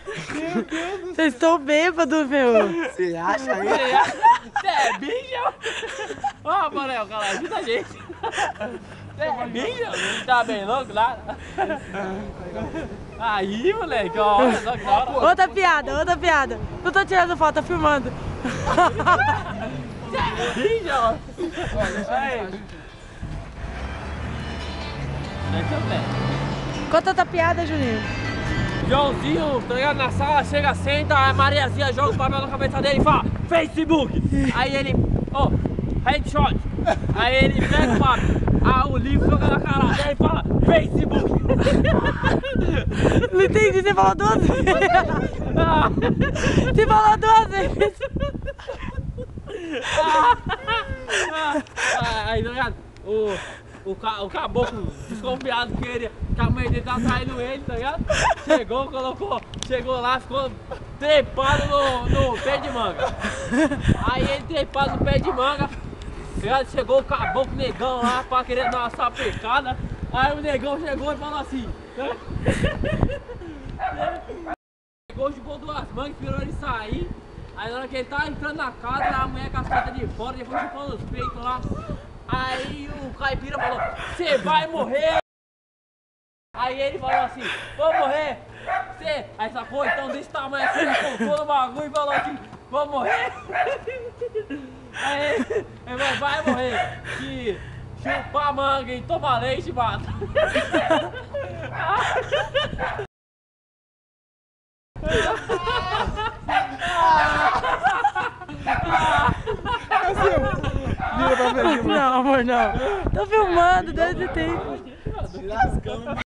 Meu Deus do céu. Vocês estão bêbados, meu. Você acha aí? Você é bicho? Ó, Manel, cara, ajuda a gente. Você é bicho? Não tá bem louco lá? Aí, moleque, ó, olha só que da hora. Outra piada. Não tô tirando foto, tô filmando. Você é bicho? Aí. Deixa eu ver. Conta outra piada, Juninho. Joãozinho, tá ligado? Na sala, chega, senta, a Mariazinha joga o papel na cabeça dele e fala Facebook. Aí ele, headshot. Aí ele pega o papel, o livro joga na cara dele e fala Facebook. Não entendi, você falou duas vezes. Você falou duas vezes. Aí, tá ligado? O caboclo desconfiado que a mãe dele tá traindo ele, tá ligado? Chegou lá, ficou trepado no pé de manga. Aí ele trepado no pé de manga, tá ligado? Chegou o caboclo negão lá pra querer dar uma sapecada. Aí o negão chegou e falou assim, né? Chegou, jogou duas mangas, esperou ele sair. Aí na hora que ele tava entrando na casa, a mulher com as tetas de fora, depois chupando os peitos lá. Aí o caipira falou, você vai morrer! Aí ele falou assim, vou morrer! Cê... Aí sacou, então desse tamanho assim, ele colocou no bagulho e falou assim, vou morrer! Aí ele falou, vai morrer! Que chupa manga e toma leite, mata! Vira pra frente, mano. Não, amor, não. Tô filmando desde tempo. Se lascando.